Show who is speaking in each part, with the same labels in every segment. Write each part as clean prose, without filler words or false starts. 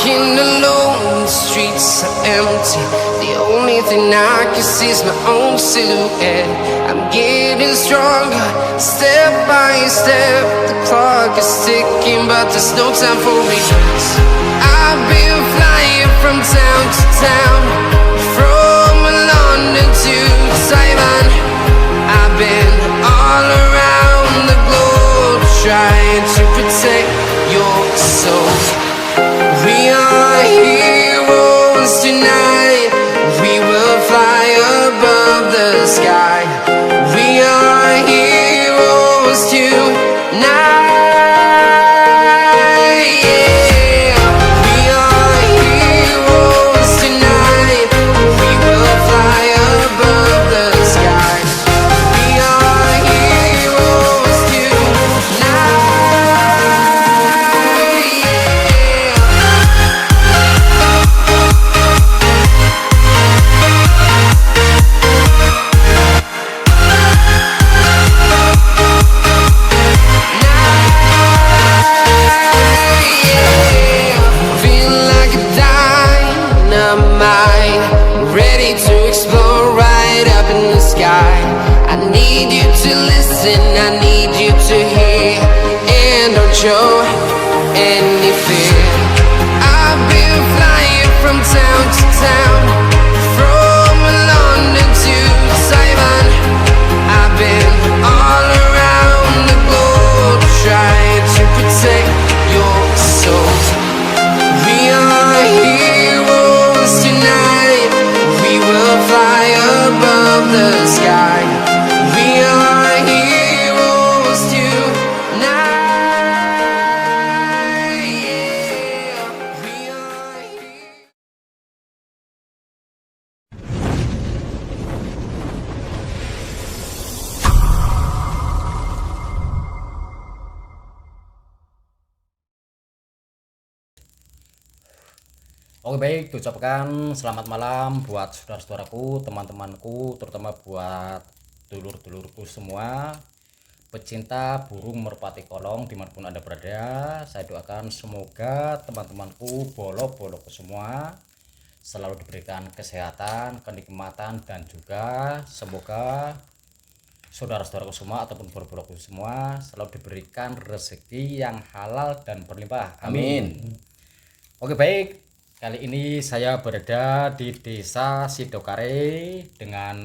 Speaker 1: walking alone, the streets are empty. The only thing I can see is my own silhouette. I'm getting stronger, step by step. The clock is ticking, but there's no time for regrets. I've been flying from town to town, from London to Taiwan. I've been all around the globe, trying to protect your soul. We are heroes tonight. We will fly above the sky. We are heroes tonight. Yeah. We are heroes tonight. We will fly above the sky. We are heroes tonight. Feel like a dynamite, ready to explode right up in the sky. I need you to listen, I need you to hear, and don't show any fear. I've been flying from town to town, from London to Taiwan. I've been all around the globe, trying to protect your soul. We are heroes tonight. We will fly above the sky. We are heroes tonight. Yeah. We are heroes.
Speaker 2: Oke baik, ucapkan selamat malam buat saudara-saudaraku, teman-temanku, terutama buat dulur-dulurku semua, pecinta burung merpati kolong dimanapun Anda berada. Saya doakan semoga teman-temanku, bolok-bolokku semua selalu diberikan kesehatan, kenikmatan, dan juga semoga saudara-saudaraku semua ataupun bolok-bolokku semua selalu diberikan rezeki yang halal dan berlimpah. Amin. Oke baik, kali ini saya berada di Desa Sidokare dengan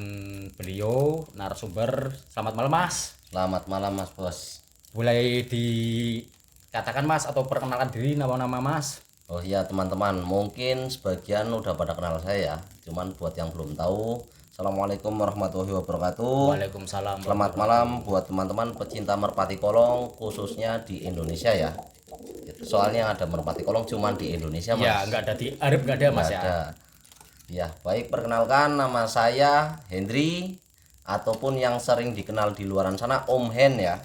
Speaker 2: beliau narasumber. Selamat malam Mas.
Speaker 3: Selamat malam Mas Bos.
Speaker 2: Boleh dikatakan Mas atau perkenalkan diri, nama-nama Mas?
Speaker 3: Oh iya teman-teman, mungkin sebagian udah pada kenal saya, cuman buat yang belum tahu, Assalamualaikum warahmatullahi wabarakatuh.
Speaker 2: Waalaikumsalam.
Speaker 3: Selamat malam buat teman-teman pecinta merpati kolong, khususnya di Indonesia ya. Soalnya ada merpati kolong cuman di Indonesia Mas.
Speaker 2: Ya, nggak ada di Arab, nggak ada Mas
Speaker 3: Nggak
Speaker 2: ya.
Speaker 3: ada. Ya, baik, perkenalkan nama saya Hendri, ataupun yang sering dikenal di luaran sana Om Hen ya.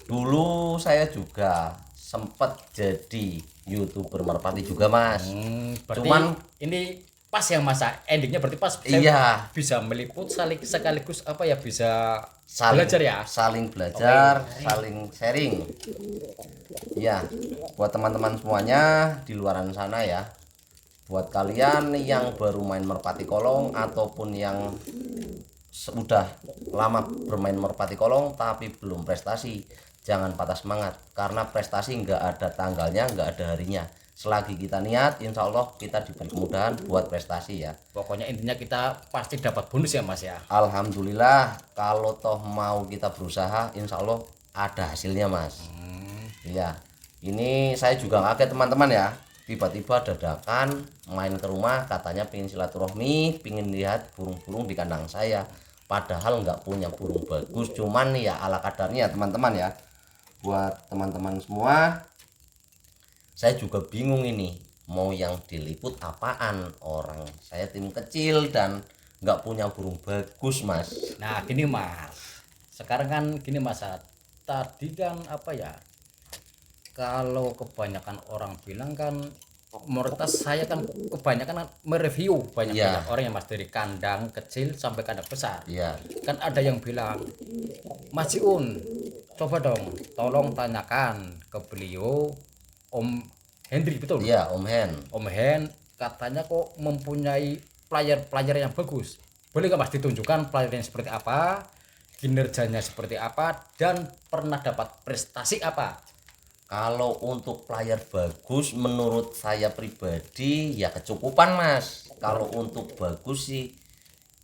Speaker 3: Dulu saya juga sempat jadi YouTuber merpati juga Mas.
Speaker 2: Berarti
Speaker 3: Cuman
Speaker 2: ini pas yang masa endingnya berarti pas
Speaker 3: Iya.
Speaker 2: bisa meliput sekaligus apa ya, bisa
Speaker 3: saling
Speaker 2: belajar ya.
Speaker 3: saling belajar, saling sharing. Ya, buat teman-teman semuanya di luaran sana ya. Buat kalian yang baru main merpati kolong ataupun yang sudah lama bermain merpati kolong tapi belum prestasi, jangan patah semangat, karena prestasi nggak ada tanggalnya, nggak ada harinya. Selagi kita niat, insya Allah kita diberi kemudahan buat prestasi ya.
Speaker 2: Pokoknya intinya kita pasti dapat bonus ya Mas ya.
Speaker 3: Alhamdulillah, kalau toh mau kita berusaha, insya Allah ada hasilnya Mas. Iya, ini saya juga kaget teman-teman ya. Tiba-tiba dadakan main ke rumah, katanya pengen silaturahmi, pengen lihat burung-burung di kandang saya. Padahal nggak punya burung bagus, cuman ya ala kadarnya teman-teman ya. Buat teman-teman semua, saya juga bingung ini mau yang diliput apaan. Orang saya tim kecil dan nggak punya burung bagus Mas.
Speaker 2: Nah gini Mas, sekarang kan gini Mas, tadi kan apa ya, kalau kebanyakan orang bilang kan, menurut saya kan kebanyakan kan mereview banyak
Speaker 3: Iya.
Speaker 2: orang yang Mas, dari kandang kecil sampai kandang besar.
Speaker 3: Iya.
Speaker 2: Kan ada yang bilang, Mas Jiun, coba dong tolong tanyakan ke beliau Om Hendri, betul?
Speaker 3: Iya, Om Hen.
Speaker 2: Om Hen katanya kok mempunyai player yang bagus. Boleh nggak Mas ditunjukkan playernya seperti apa, kinerjanya seperti apa, dan pernah dapat prestasi apa?
Speaker 3: Kalau untuk player bagus menurut saya pribadi ya kecukupan Mas. Kalau untuk bagus sih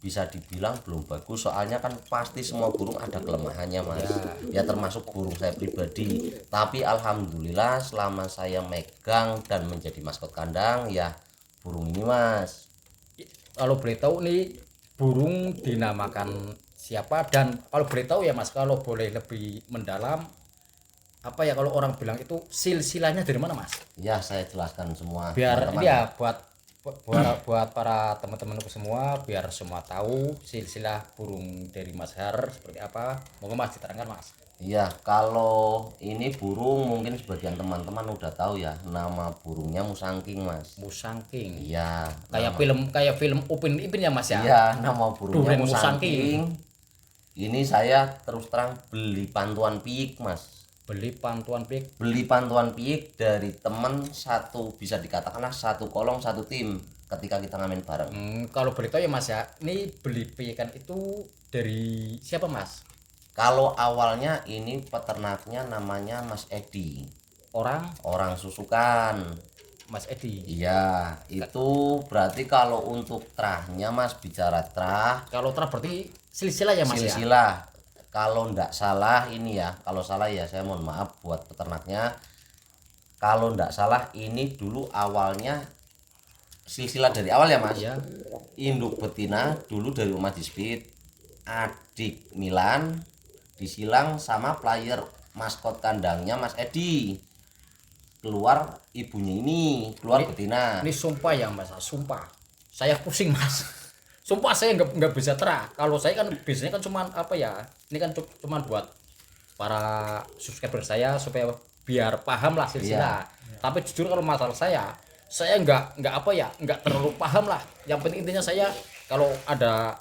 Speaker 3: bisa dibilang belum bagus, soalnya kan pasti semua burung ada kelemahannya Mas. Ya termasuk burung saya pribadi. Tapi alhamdulillah selama saya megang dan menjadi maskot kandang ya burung ini Mas.
Speaker 2: Kalau boleh tahu nih burung dinamakan siapa, dan kalau boleh tahu ya Mas, kalau boleh lebih mendalam, apa ya kalau orang bilang itu silsilahnya dari mana Mas?
Speaker 3: Ya saya jelaskan semua
Speaker 2: Biar
Speaker 3: teman-teman.
Speaker 2: ini ya buat para teman-temanku semua, biar semua tahu silsilah burung dari Mas Har seperti apa. Monggo Mas diterangkan Mas.
Speaker 3: Iya, kalau ini burung mungkin sebagian teman-teman udah tahu ya, nama burungnya musangking Mas.
Speaker 2: Musangking.
Speaker 3: Iya,
Speaker 2: Kayak film Upin Ipin ya Mas ya.
Speaker 3: iya, nama burungnya
Speaker 2: Durian
Speaker 3: musangking. Ini saya terus terang beli pantuan piik Mas.
Speaker 2: Beli pantuan pik.
Speaker 3: Beli pantuan piik dari temen satu, bisa dikatakanlah satu kolong satu tim ketika kita ngamen bareng.
Speaker 2: Kalau boleh tahu ya Mas ya, ini beli pikan itu dari siapa Mas?
Speaker 3: Kalau awalnya ini peternaknya namanya Mas Edi, orang Susukan.
Speaker 2: Mas Edi.
Speaker 3: Iya, itu berarti kalau untuk terahnya Mas, bicara terah
Speaker 2: Kalau berarti silsilah ya Mas ya.
Speaker 3: silsilah. Kalau ndak salah ini ya, kalau salah ya saya mohon maaf buat peternaknya. Kalau ndak salah ini dulu awalnya silsilah dari awal ya Mas.
Speaker 2: Iya.
Speaker 3: Induk betina dulu dari Om Haji Speed, adik Milan disilang sama player maskot kandangnya Mas Edi. Keluar ibunya ini, keluar betina.
Speaker 2: Ini sumpah ya Mas, sumpah. Saya pusing Mas. Sumpah saya nggak bisa terah. Kalau saya kan biasanya kan cuman apa ya? Ini kan cuman buat para subscriber saya supaya biar paham lah silsilah. Tapi jujur kalau masalah saya nggak apa ya, nggak terlalu paham lah. Yang penting intinya saya kalau ada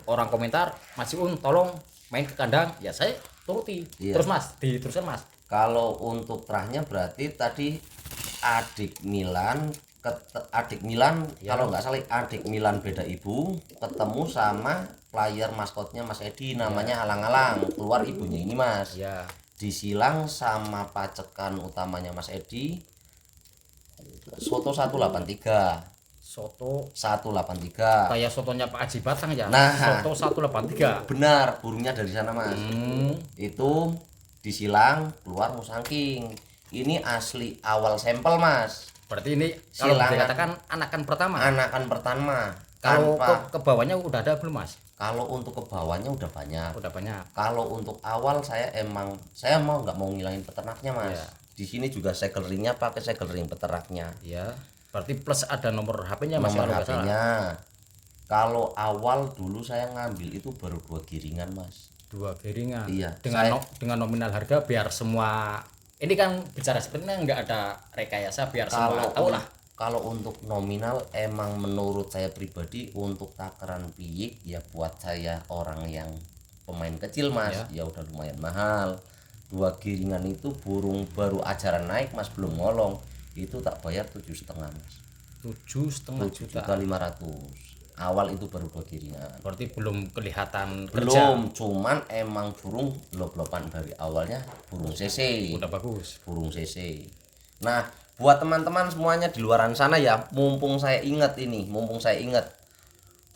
Speaker 2: orang komentar, Mas Un tolong main ke kandang, ya saya turuti.
Speaker 3: Iya.
Speaker 2: Terus Mas, diteruskan Mas.
Speaker 3: Kalau untuk terahnya berarti tadi adik Milan kalau nggak salah adik Milan beda ibu ketemu sama player maskotnya Mas Edi namanya Alang-alang, keluar ibunya ini Mas.
Speaker 2: Ya.
Speaker 3: Disilang sama pacekan utamanya Mas Edi Soto 183.
Speaker 2: Soto
Speaker 3: 183.
Speaker 2: kayak sotonya Pak Haji Batang ya.
Speaker 3: Nah.
Speaker 2: Soto 183.
Speaker 3: Benar, burungnya dari sana Mas. Itu disilang keluar musangking. Ini asli awal sampel Mas.
Speaker 2: Berarti ini kalau
Speaker 3: Silangan.
Speaker 2: dikatakan anakan pertama.
Speaker 3: Anakan pertama.
Speaker 2: Kalau
Speaker 3: Tanpa
Speaker 2: ke bawahnya udah ada belum Mas?
Speaker 3: kalau untuk ke bawahnya udah banyak.
Speaker 2: Udah banyak.
Speaker 3: Kalau untuk awal saya mau nggak mau ngilangin peternaknya Mas.
Speaker 2: Iya.
Speaker 3: Di sini juga segel ringnya pakai segel ring peternaknya.
Speaker 2: Ya. Berarti plus ada nomor HP-nya Mas
Speaker 3: Nomor
Speaker 2: kalau nggak salah.
Speaker 3: HP-nya. Kalau awal dulu saya ngambil itu baru 2 giringan Mas.
Speaker 2: 2 giringan.
Speaker 3: Iya,
Speaker 2: Dengan nominal harga biar semua ini kan bicara sebenarnya nggak ada rekayasa biar semua tahu lah.
Speaker 3: Kalau untuk nominal emang menurut saya pribadi untuk takaran piik ya buat saya orang yang pemain kecil Mas ya udah lumayan mahal. 2 giringan itu burung baru ajaran naik Mas, belum ngolong, itu tak bayar 7,5 Mas.
Speaker 2: 7,5 juta.
Speaker 3: 7.500.000. Awal itu baru 2 giringan.
Speaker 2: Berarti belum kelihatan kerja.
Speaker 3: Belum, cuman emang burung lop-lopan dari awalnya burung CC.
Speaker 2: Udah bagus.
Speaker 3: Burung CC. Nah, buat teman-teman semuanya di luaran sana ya, mumpung saya ingat,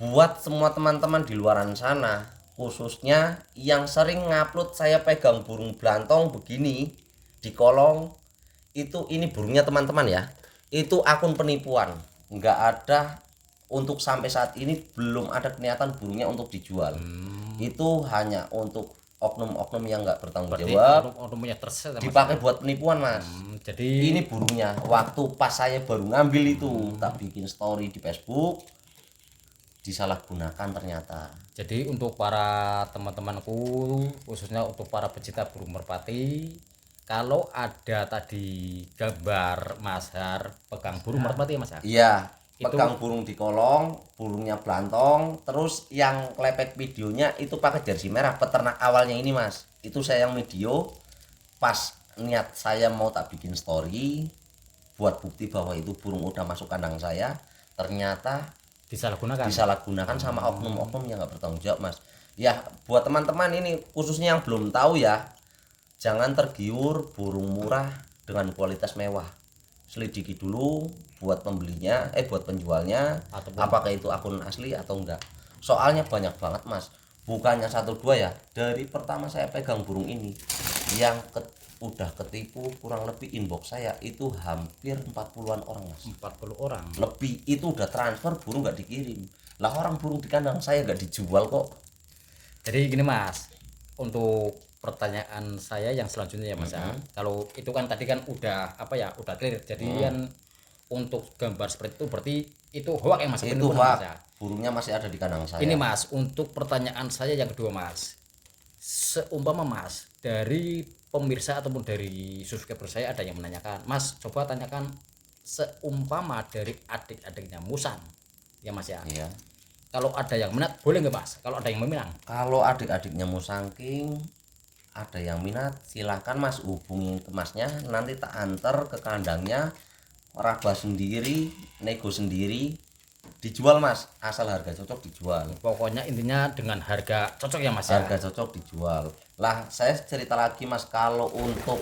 Speaker 3: buat semua teman-teman di luaran sana, khususnya yang sering ngupload saya pegang burung belantong begini di kolong, ini burungnya teman-teman ya, itu akun penipuan, nggak ada. Untuk sampai saat ini belum ada niatan burungnya untuk dijual. Itu hanya untuk oknum-oknum yang nggak bertanggung jawab,
Speaker 2: Oknumnya terset
Speaker 3: dipakai buat penipuan Mas.
Speaker 2: Jadi
Speaker 3: Ini burungnya waktu pas saya baru ngambil itu, tak bikin story di Facebook, disalahgunakan ternyata.
Speaker 2: Jadi untuk para teman-temanku, khususnya untuk para pecinta burung merpati, kalau ada tadi gambar Mas Har pegang burung merpati ya Mas ya?
Speaker 3: Iya, pegang burung di kolong, burungnya belantong, terus yang klepek videonya itu pakai jersey merah, peternak awalnya ini Mas. Itu saya yang video pas niat saya mau tak bikin story, buat bukti bahwa itu burung udah masuk kandang saya, ternyata disalahgunakan sama oknum-oknum yang nggak bertanggung jawab mas. Ya buat teman-teman ini khususnya yang belum tahu ya, jangan tergiur burung murah dengan kualitas mewah. Selidiki dulu buat pembelinya, buat penjualnya, apakah itu akun asli atau enggak. Soalnya banyak banget mas, bukannya 1 2 ya. Dari pertama saya pegang burung ini, yang udah ketipu kurang lebih inbox saya itu hampir 40-an orang mas.
Speaker 2: 40 orang
Speaker 3: Lebih, itu udah transfer burung nggak dikirim. Lah orang burung di kandang saya nggak dijual kok.
Speaker 2: Jadi gini mas, untuk pertanyaan saya yang selanjutnya ya mas ya, kalau itu kan tadi kan udah udah clear, jadi kan untuk gambar seperti itu berarti itu hoax ya mas?
Speaker 3: Itu hoax, burungnya masih ada di kandang saya.
Speaker 2: Ini mas, untuk pertanyaan saya yang kedua mas, seumpama mas dari pemirsa ataupun dari subscriber saya ada yang menanyakan, mas coba tanyakan seumpama dari adik-adiknya Musang ya mas ya.
Speaker 3: Iya.
Speaker 2: Kalau ada yang minat boleh nggak mas? Kalau ada yang meminang?
Speaker 3: Kalau adik-adiknya Musangking ada yang minat silahkan mas, hubungi ke masnya, nanti tak antar ke kandangnya, raba sendiri, nego sendiri, dijual mas, asal harga cocok dijual.
Speaker 2: Pokoknya intinya dengan harga cocok ya mas ya.
Speaker 3: Harga cocok dijual. Lah saya cerita lagi mas, kalau untuk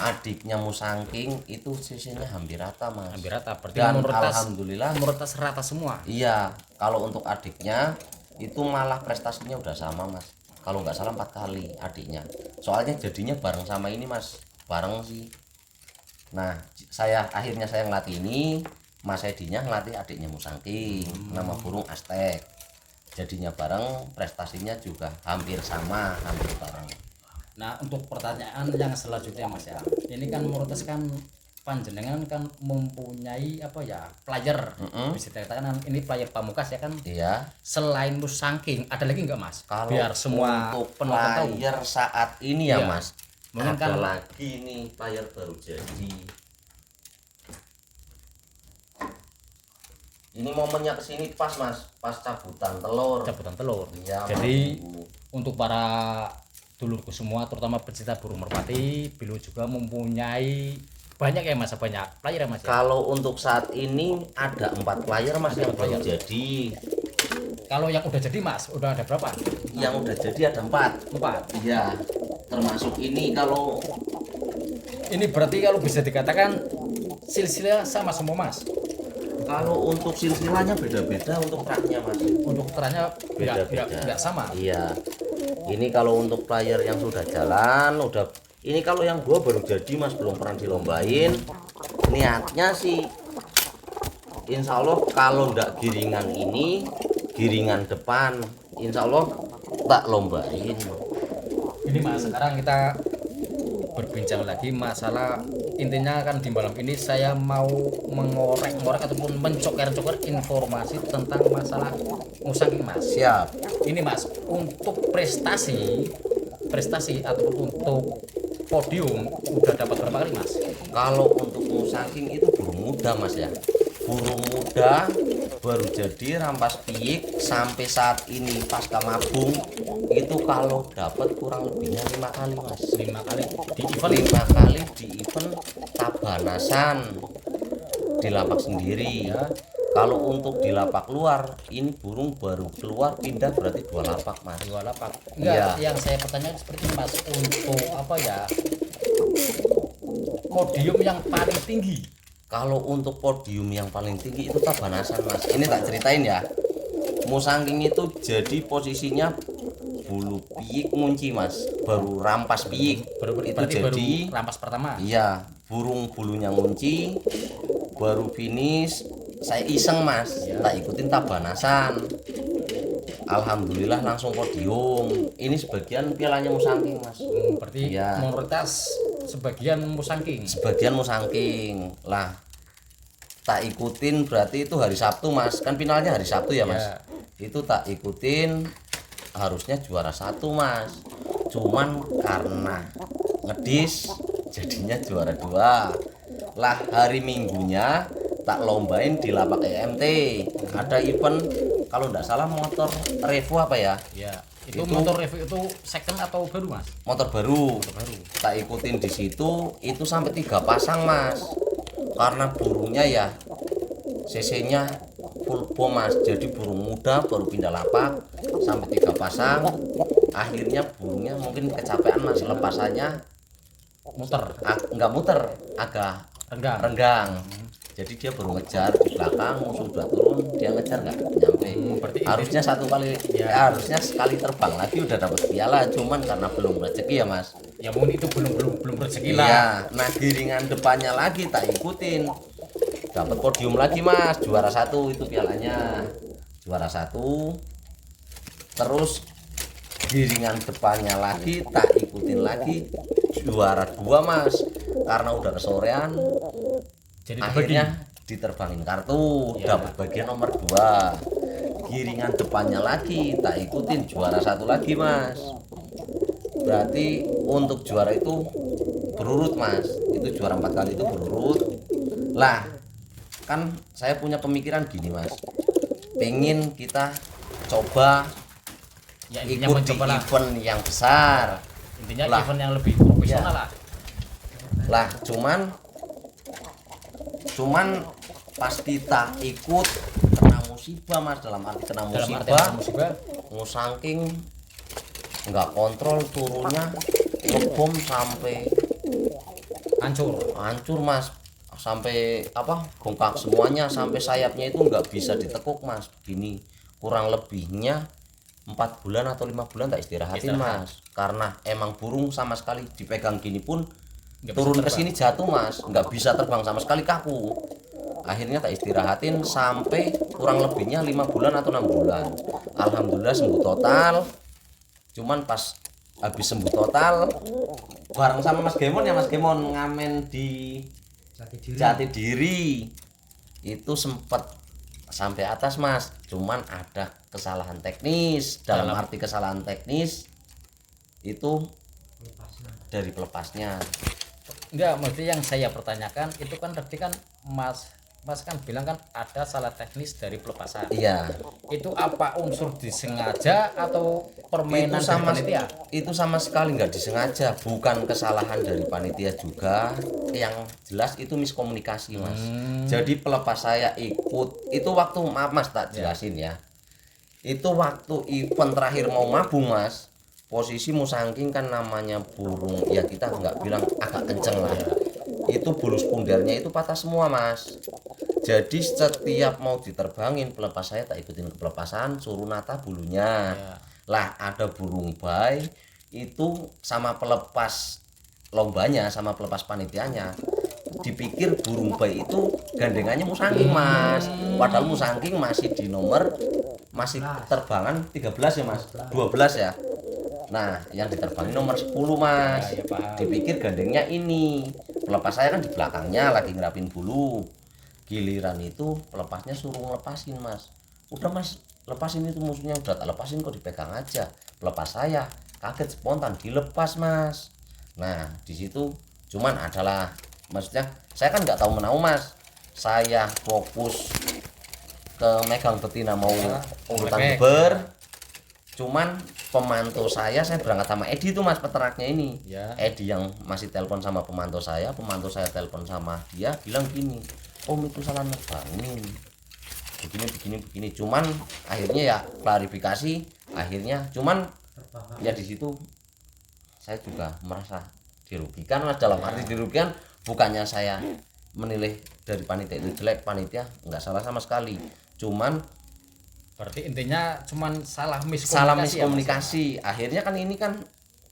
Speaker 3: adiknya Musangking itu sisinya hampir rata mas.
Speaker 2: Hampir rata, berarti
Speaker 3: Dan
Speaker 2: alhamdulillah menurut rata semua.
Speaker 3: Iya, kalau untuk adiknya itu malah prestasinya udah sama mas. Kalau nggak salah 4 kali adiknya. Soalnya jadinya bareng sama ini mas, bareng sih. Nah akhirnya saya ngelatih ini, Mas Edinya ngelatih adiknya Musangking, nama burung Aztek. Jadinya bareng, prestasinya juga hampir sama, hampir bareng.
Speaker 2: Nah untuk pertanyaan yang selanjutnya mas ya, ini kan menurut saya kan panjenengan kan mempunyai player, bisa dikatakan ini player pamungkas ya kan.
Speaker 3: Iya.
Speaker 2: Selain Musangking ada lagi nggak mas?
Speaker 3: Kalau
Speaker 2: biar semua
Speaker 3: untuk
Speaker 2: penonton tahu.
Speaker 3: player saat ini ya
Speaker 2: Iya.
Speaker 3: mas,
Speaker 2: Mungkin
Speaker 3: ada
Speaker 2: kan
Speaker 3: lagi nih player baru jadi. Ini momennya kesini pas mas, pas cabutan telur. Iya,
Speaker 2: Jadi
Speaker 3: Mas.
Speaker 2: untuk para dulurku semua, terutama pecinta burung merpati, Bilo juga mempunyai banyak ya mas, banyak player ya mas ya?
Speaker 3: Kalau untuk saat ini ada 4 player mas yang baru jadi.
Speaker 2: Kalau yang udah jadi mas, udah ada berapa?
Speaker 3: Yang udah jadi ada 4.
Speaker 2: 4.
Speaker 3: Iya, termasuk ini. Kalau
Speaker 2: Ini berarti kalau bisa dikatakan silsilah sama semua mas.
Speaker 3: untuk silsilahnya beda-beda untuk raknya mas.
Speaker 2: Untuk teranya
Speaker 3: Beda-beda.
Speaker 2: nggak sama.
Speaker 3: Iya. Ini kalau untuk player yang sudah jalan, ini kalau yang 2 baru jadi mas, belum pernah dilombain. Niatnya sih insya Allah kalau ndak giringan ini, giringan depan insya Allah tak lombain.
Speaker 2: Ini mas, sekarang kita berbincang lagi masalah, intinya kan di malam ini saya mau mengorek-ngorek ataupun mencokar-cokar informasi tentang masalah Musangking mas.
Speaker 3: Siap.
Speaker 2: Ini mas, untuk prestasi ataupun untuk podium udah dapat berapa kali mas?
Speaker 3: Kalau untuk Musangking itu burung muda mas ya, burung muda baru jadi rampas piik sampai saat ini pasca mabung itu kalau dapat kurang lebihnya 5 kali mas.
Speaker 2: 5 kali di event
Speaker 3: 5 kali di event Tabanasan di lapak sendiri ya. Kalau untuk di lapak luar ini burung baru keluar pindah berarti 2 lapak mas.
Speaker 2: 2 lapak. Enggak,
Speaker 3: Iya.
Speaker 2: yang saya pertanyakan seperti ini mas, untuk podium yang paling tinggi.
Speaker 3: Kalau untuk podium yang paling tinggi itu Tabanasan mas. Ini tak ceritain ya. Musangking itu jadi posisinya bulu piik ngunci mas, baru rampas piik. Itu
Speaker 2: Berarti
Speaker 3: jadi
Speaker 2: baru rampas pertama.
Speaker 3: iya, burung bulunya ngunci, baru finish. Saya iseng mas, tak ikutin Tabanasan. Alhamdulillah langsung podium. Ini sebagian pialanya Musangking mas.
Speaker 2: Berarti
Speaker 3: Iya.
Speaker 2: mayoritas sebagian Musangking.
Speaker 3: Sebagian Musangking lah, tak ikutin berarti itu hari Sabtu mas, kan finalnya hari Sabtu ya mas. Itu tak ikutin, harusnya juara 1 mas, cuman karena ngedis jadinya juara 2 lah. Hari Minggunya tak lombain di lapak EMT, ada event kalau nggak salah motor Revo apa ya.
Speaker 2: Ya, itu motor review itu second atau baru mas?
Speaker 3: Motor baru tak ikutin di situ, itu sampai 3 pasang mas. karena burungnya ya CC-nya full bom mas, jadi burung muda baru pindah lapak sampai 3 pasang, akhirnya burungnya mungkin kecapean mas, lepasannya
Speaker 2: Muter,
Speaker 3: nggak muter, agak renggang. Jadi dia baru ngejar di belakang, musuh udah turun, dia ngejar nggak nyampe.
Speaker 2: berarti
Speaker 3: Harusnya satu kali, harusnya sekali terbang lagi udah dapat piala, cuman karena belum rezeki ya mas.
Speaker 2: ya mungkin itu belum rezeki lah.
Speaker 3: Iya, nah giringan depannya lagi tak ikutin, dapat podium lagi mas, juara 1 itu pialanya, juara 1. Terus giringan depannya lagi tak ikutin lagi, juara 2 mas, karena udah kesorean.
Speaker 2: Jadi
Speaker 3: Akhirnya diterbangin kartu, dapat bagian nomor 2. Giringan depannya lagi tak ikutin, juara 1 lagi mas. Berarti untuk juara itu berurut mas, itu juara 4 kali itu berurut. Lah kan saya punya pemikiran gini mas, pengen kita coba
Speaker 2: ya intinya
Speaker 3: ikut di
Speaker 2: mencoba lah.
Speaker 3: event yang besar.
Speaker 2: Intinya
Speaker 3: Lah.
Speaker 2: event yang lebih profesional lah.
Speaker 3: Lah cuman pas kita ikut kena musibah mas, dalam arti kena
Speaker 2: Dalam arti
Speaker 3: musibah,
Speaker 2: musibah
Speaker 3: saking nggak kontrol turunnya, ngebom sampai hancur mas, sampai apa bengkak semuanya, sampai sayapnya itu nggak bisa ditekuk mas. Gini kurang lebihnya 4 bulan atau 5 bulan tak istirahatin mas, karena emang burung sama sekali dipegang gini pun turun ke sini jatuh mas, nggak bisa terbang sama sekali, kaku. Akhirnya tak istirahatin sampai kurang lebihnya 5 bulan atau 6 bulan. Alhamdulillah sembuh total. Cuman pas habis sembuh total, bareng sama Mas Gemon ya, Mas Gemon ngamen di Jatidiri itu sempet sampai atas mas, cuman ada kesalahan teknis. Dalam arti kesalahan teknis itu dari pelepasnya.
Speaker 2: enggak, mesti yang saya pertanyakan itu kan tadi kan Mas kan bilang kan ada salah teknis dari pelepasan.
Speaker 3: Iya,
Speaker 2: Itu apa unsur disengaja atau permainan
Speaker 3: itu sama
Speaker 2: dari panitia?
Speaker 3: itu sama sekali nggak disengaja, bukan kesalahan dari panitia juga. Yang jelas itu miskomunikasi mas. Jadi pelepas saya ikut itu waktu, maaf mas tak jelasin ya, itu waktu event terakhir mau mabung mas, posisi musangking kan namanya burung ya, kita nggak bilang agak kenceng lah, itu bulu pundernya itu patah semua mas. Jadi setiap mau diterbangin pelepas saya tak ikutin ke pelepasan, suruh nata bulunya. Lah ada burung bay itu sama pelepas lombanya, sama pelepas panitianya, dipikir burung bay itu gandengannya musangking mas, padahal musangking masih di nomor, masih terbangan 13 ya mas, 12 ya. Nah yang diterbangin nomor 10 mas, dipikir gandengnya ini, pelepas saya kan di belakangnya lagi ngerapin bulu. Giliran itu pelepasnya suruh ngelepasin mas, udah mas lepasin itu musuhnya, udah tak lepasin kok dipegang aja. Pelepas saya kaget spontan dilepas mas. Nah di situ cuman adalah, maksudnya saya kan nggak tahu menau mas, saya fokus ke megang betina mau urutan beber. Cuman pemantau saya berangkat sama Edi itu mas, peternaknya ini
Speaker 2: Ya.
Speaker 3: Edi yang masih telepon sama pemantau saya telepon sama dia bilang gini, om itu salah nebangin begini. Cuman akhirnya ya klarifikasi, akhirnya cuman ya di situ saya juga merasa dirugikan mas, dalam arti dirugikan bukannya saya menilai dari panitia itu jelek, panitia nggak salah sama sekali, cuman
Speaker 2: Berarti intinya cuman salah
Speaker 3: miskomunikasi. Akhirnya kan ini kan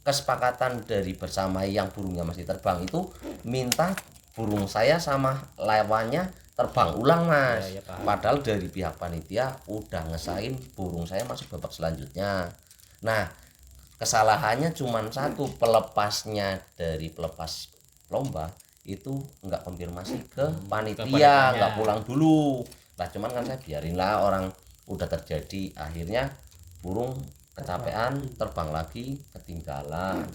Speaker 3: kesepakatan dari bersama yang burungnya masih terbang itu minta burung saya sama lawannya terbang ulang mas. Padahal dari pihak panitia udah ngesain burung saya masuk babak selanjutnya. Nah kesalahannya cuman satu, pelepasnya dari pelepas lomba itu nggak konfirmasi ke panitia, nggak pulang dulu lah. Cuman kan saya biarin lah, orang udah terjadi, akhirnya burung kecapean terbang lagi ketinggalan.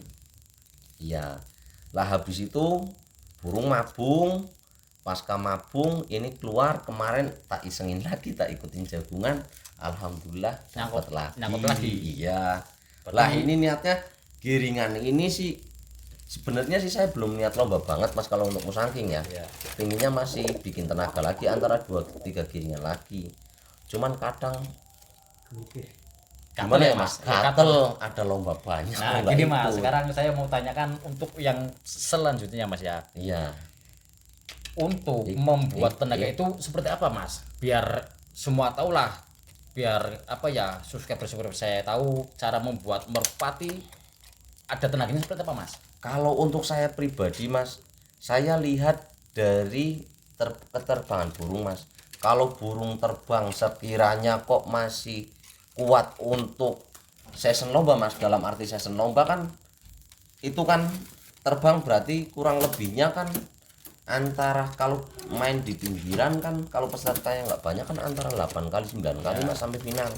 Speaker 3: Iya lah, habis itu burung mabung, pasca mabung ini keluar kemarin tak isengin lagi, tak ikutin jagungan, alhamdulillah nyangkut lagi. Iya lah, ini niatnya giringan ini sih Sebenarnya sih saya belum niat lomba banget mas kalau untuk musangking ya.
Speaker 2: Iya.
Speaker 3: Pinginnya masih bikin tenaga lagi antara 2-3 giringan lagi. Cuman kadang gimana ya mas? Gatel ada lomba banyak.
Speaker 2: Nah
Speaker 3: nggak
Speaker 2: gini mas,
Speaker 3: ikut.
Speaker 2: sekarang saya mau tanyakan untuk yang selanjutnya mas ya.
Speaker 3: Iya.
Speaker 2: Untuk membuat tenaga itu seperti apa mas? Biar semua tahu lah, biar apa ya, subscriber saya tahu cara membuat merpati ada tenaganya seperti apa mas?
Speaker 3: Kalau untuk saya pribadi mas, saya lihat dari keterbangan burung mas. Kalau burung terbang sekiranya kok masih kuat untuk season lomba mas, dalam arti season lomba kan itu kan terbang berarti kurang lebihnya kan antara kalau main di pinggiran kan kalau pesertanya nggak banyak kan antara 8 kali 9 kali mas sampai final.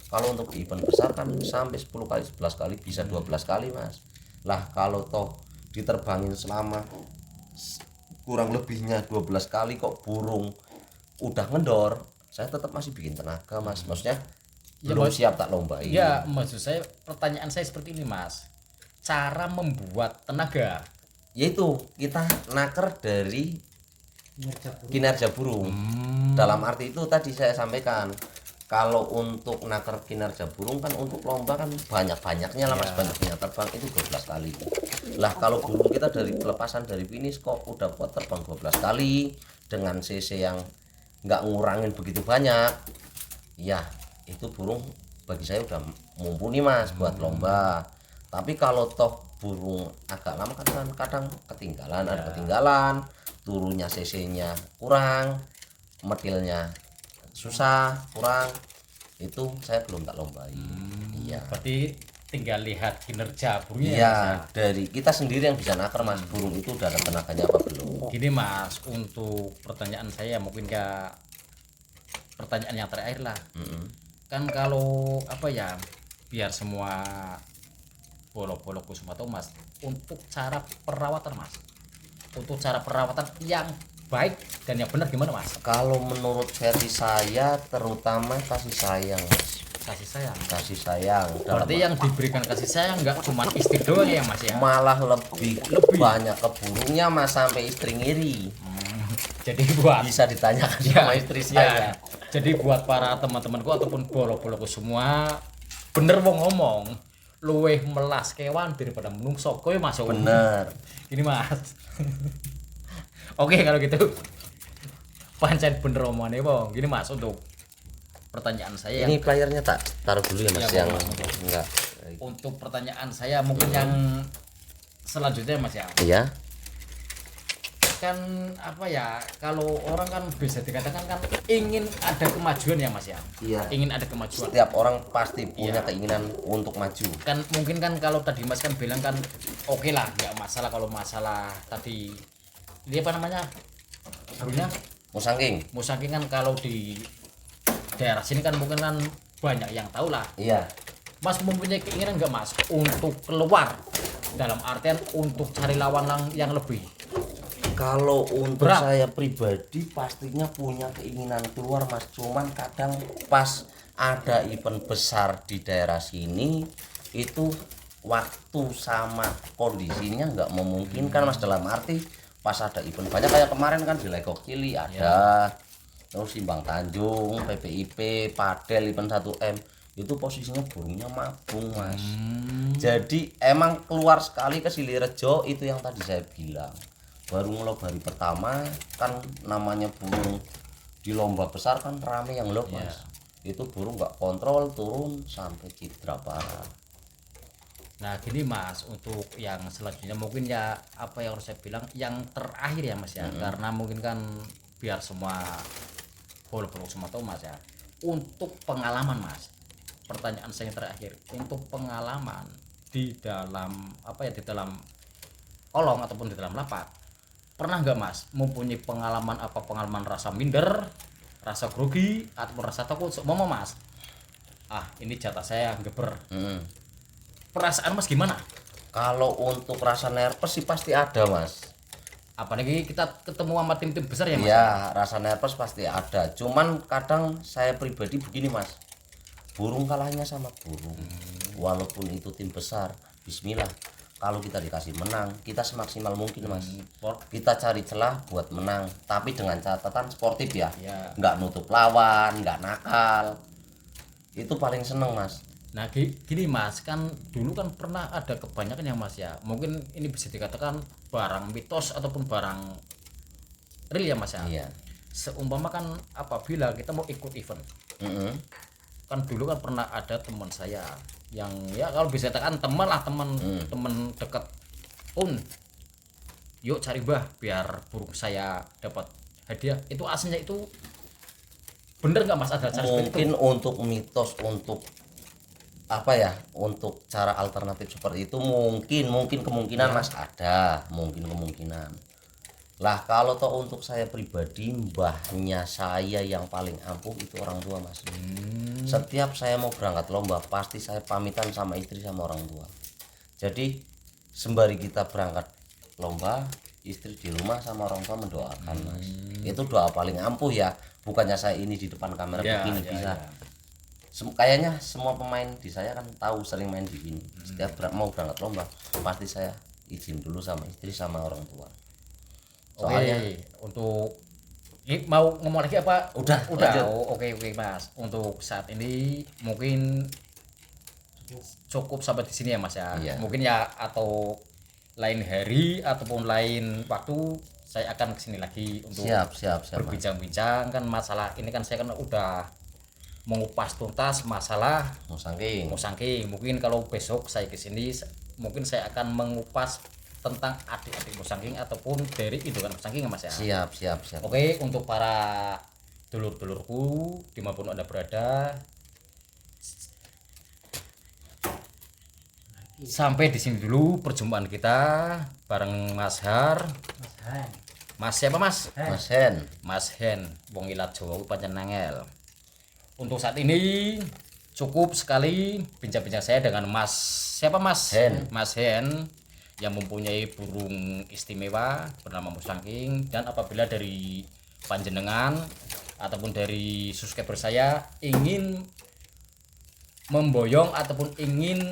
Speaker 3: Kalau untuk event besar kan sampai 10 kali 11 kali bisa 12 kali mas. Lah kalau toh diterbangin selama kurang lebihnya 12 kali kok burung udah ngendor, saya tetap masih bikin tenaga mas. Maksudnya
Speaker 2: Ya,
Speaker 3: belum
Speaker 2: Mas.
Speaker 3: siap tak lombain.
Speaker 2: Ya maksud saya, pertanyaan saya seperti ini mas, cara membuat tenaga.
Speaker 3: Yaitu kita naker dari kinerja burung. Dalam arti itu tadi saya sampaikan, kalau untuk naker kinerja burung kan untuk lomba kan banyak-banyaknya lah mas, banyaknya terbang itu 12 kali. Lah kalau burung kita dari pelepasan dari finish kok udah kuat terbang 12 kali dengan CC yang nggak ngurangin begitu banyak, ya itu burung bagi saya udah mumpuni mas buat lomba. Tapi kalau toh burung agak lama kan kadang ketinggalan, ada ketinggalan, turunnya CC-nya kurang, metilnya susah kurang, itu saya belum tak lombain. Iya.
Speaker 2: Berarti tinggal lihat kinerja burungnya
Speaker 3: Iya,
Speaker 2: ya, Mas, ya.
Speaker 3: dari kita sendiri yang bisa naker mas, burung itu udah ada tenaganya apa belum.
Speaker 2: Gini mas, untuk pertanyaan saya mungkin pertanyaan yang terakhir lah. Kan kalau apa ya, biar semua bolo-boloku semua tahu mas, untuk cara perawatan mas, untuk cara perawatan yang baik dan yang benar gimana mas?
Speaker 3: Kalau menurut versi saya terutama kasih sayang mas.
Speaker 2: Kasih sayang.
Speaker 3: Kasih sayang dalam
Speaker 2: Berarti yang diberikan kasih sayang nggak cuma istri doang ya mas ya?
Speaker 3: malah lebih banyak ke burungnya mas, sampai istri ngiri.
Speaker 2: Jadi buat
Speaker 3: Bisa ditanyakan
Speaker 2: ya,
Speaker 3: sama istri
Speaker 2: ya.
Speaker 3: saya.
Speaker 2: Jadi buat para teman-temanku ataupun bolo-boloku semua, bener wong ngomong, luweh melas kewan daripada menungso. Kowe masuk
Speaker 3: Bener.
Speaker 2: ini mas. Oke kalau gitu, pancen bener omongannya bang. Gini mas, untuk pertanyaan saya
Speaker 3: Ini playernya tak taruh dulu ya mas,
Speaker 2: Ya,
Speaker 3: yang
Speaker 2: Bang.
Speaker 3: enggak.
Speaker 2: untuk pertanyaan saya mungkin yang selanjutnya mas ya.
Speaker 3: Iya.
Speaker 2: Kan apa ya, kalau orang kan bisa dikatakan kan ingin ada kemajuan ya mas ya.
Speaker 3: Iya.
Speaker 2: Ingin ada kemajuan.
Speaker 3: Setiap orang pasti punya
Speaker 2: Iya.
Speaker 3: keinginan untuk maju.
Speaker 2: Kan mungkin kan kalau tadi mas kan bilang kan oke lah, nggak masalah kalau masalah tadi dia apa namanya burungnya
Speaker 3: Musangking.
Speaker 2: musangking kan kalau di daerah sini kan mungkin kan banyak yang tahu lah.
Speaker 3: Iya.
Speaker 2: Mas mempunyai keinginan nggak mas untuk keluar, dalam artian untuk cari lawan yang lebih
Speaker 3: Kalau untuk
Speaker 2: berat?
Speaker 3: saya pribadi pastinya punya keinginan keluar mas, cuman kadang pas ada event besar di daerah sini itu waktu sama kondisinya nggak memungkinkan mas, dalam arti pas ada event banyak kayak kemarin kan di Legok Cili ada, terus Simbang Tanjung, PPIP, Padel event 1M itu posisinya burungnya mabung mas. Jadi emang keluar sekali ke Silirejo, itu yang tadi saya bilang baru ngelob hari pertama kan, namanya burung di lomba besar kan rame yang lob mas. Itu burung nggak kontrol turun sampai cedera parah.
Speaker 2: Nah gini mas, untuk yang selanjutnya mungkin ya apa yang harus saya bilang yang terakhir ya mas ya, karena mungkin kan biar semua bolo-bolo semua tahu mas ya, untuk pengalaman mas, pertanyaan saya yang terakhir, untuk pengalaman di dalam apa ya, di dalam kolong ataupun di dalam lapak, pernah nggak mas mempunyai pengalaman apa, pengalaman rasa minder, rasa grogi ataupun rasa takut mau mas, ah ini jatah saya geber, perasaan mas gimana?
Speaker 3: Kalau untuk rasa nervous sih pasti ada mas.
Speaker 2: Apalagi kita ketemu sama tim-tim besar ya mas.
Speaker 3: Iya, rasa nervous pasti ada. Cuman kadang saya pribadi begini mas, burung kalahnya sama burung, walaupun itu tim besar, bismillah. kalau kita dikasih menang, kita semaksimal mungkin mas.
Speaker 2: Sport.
Speaker 3: Kita cari celah buat menang, tapi dengan catatan sportif ya,
Speaker 2: Ya.
Speaker 3: nggak nutup lawan, nggak nakal. Itu paling seneng mas.
Speaker 2: Nah gini mas, kan dulu kan pernah ada kebanyakan yang mas ya, mungkin ini bisa dikatakan barang mitos ataupun barang real ya mas ya.
Speaker 3: Iya.
Speaker 2: Seumpama kan apabila kita mau ikut event,
Speaker 3: Mm-mm.
Speaker 2: kan dulu kan pernah ada teman saya yang ya kalau bisa dikatakan teman lah, teman dekat pun, yuk cari bah biar burung saya dapat hadiah. Itu aslinya itu bener nggak mas, ada cara seperti itu?
Speaker 3: Mungkin untuk mitos, untuk apa ya, untuk cara alternatif seperti itu mungkin kemungkinan mas ada, mungkin kemungkinan lah. Kalau toh untuk saya pribadi, mbahnya saya yang paling ampuh itu orang tua mas. Setiap saya mau berangkat lomba pasti saya pamitan sama istri sama orang tua. Jadi sembari kita berangkat lomba, istri di rumah sama orang tua mendoakan mas. Itu doa paling ampuh ya, bukannya saya ini di depan kamera
Speaker 2: Ya,
Speaker 3: begini
Speaker 2: ya,
Speaker 3: bisa.
Speaker 2: ya.
Speaker 3: Kayaknya semua pemain di saya kan tahu, sering main di sini. Setiap mau berangkat lomba pasti saya izin dulu sama istri sama orang tua. Soalnya
Speaker 2: Oke, untuk ini mau ngomong lagi apa?
Speaker 3: Udah.
Speaker 2: Oh, oke mas. Untuk saat ini mungkin cukup sampai di sini ya mas ya.
Speaker 3: Iya.
Speaker 2: Mungkin ya, atau lain hari ataupun lain waktu saya akan kesini lagi untuk
Speaker 3: siap Mas.
Speaker 2: berbincang-bincang kan masalah ini. Kan saya kan udah mengupas tuntas masalah
Speaker 3: Mau saking.
Speaker 2: Musangking. Mungkin kalau besok saya kesini mungkin saya akan mengupas tentang adik-adik Musangking ataupun dari indukan Musangking mas ya.
Speaker 3: Siap.
Speaker 2: Oke, untuk para dulur-dulurku dimanapun anda berada, sampai di sini dulu perjumpaan kita bareng Mas Har. Mas siapa mas?
Speaker 3: Mas Hen.
Speaker 2: Mas Hen, wong ilat Jawa pancen nangel. Untuk saat ini cukup sekali bincang-bincang saya dengan Mas siapa mas?
Speaker 3: Hen.
Speaker 2: Mas Hen yang mempunyai burung istimewa bernama Musangking. Dan apabila dari panjenengan ataupun dari subscriber saya ingin memboyong ataupun ingin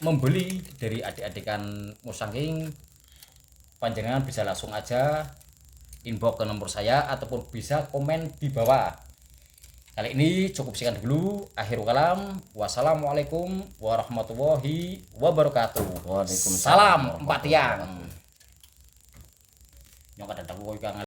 Speaker 2: membeli dari adik-adikan Musangking, panjenengan bisa langsung aja inbox ke nomor saya ataupun bisa komen di bawah. Kali ini cukup sekian dulu. Akhirul kalam. Wassalamualaikum warahmatullahi wabarakatuh.
Speaker 3: Waalaikumsalam
Speaker 2: Salam
Speaker 3: warahmatullahi
Speaker 2: empat tiang.
Speaker 3: wabarakatuh.
Speaker 2: Nyong kadang-kadang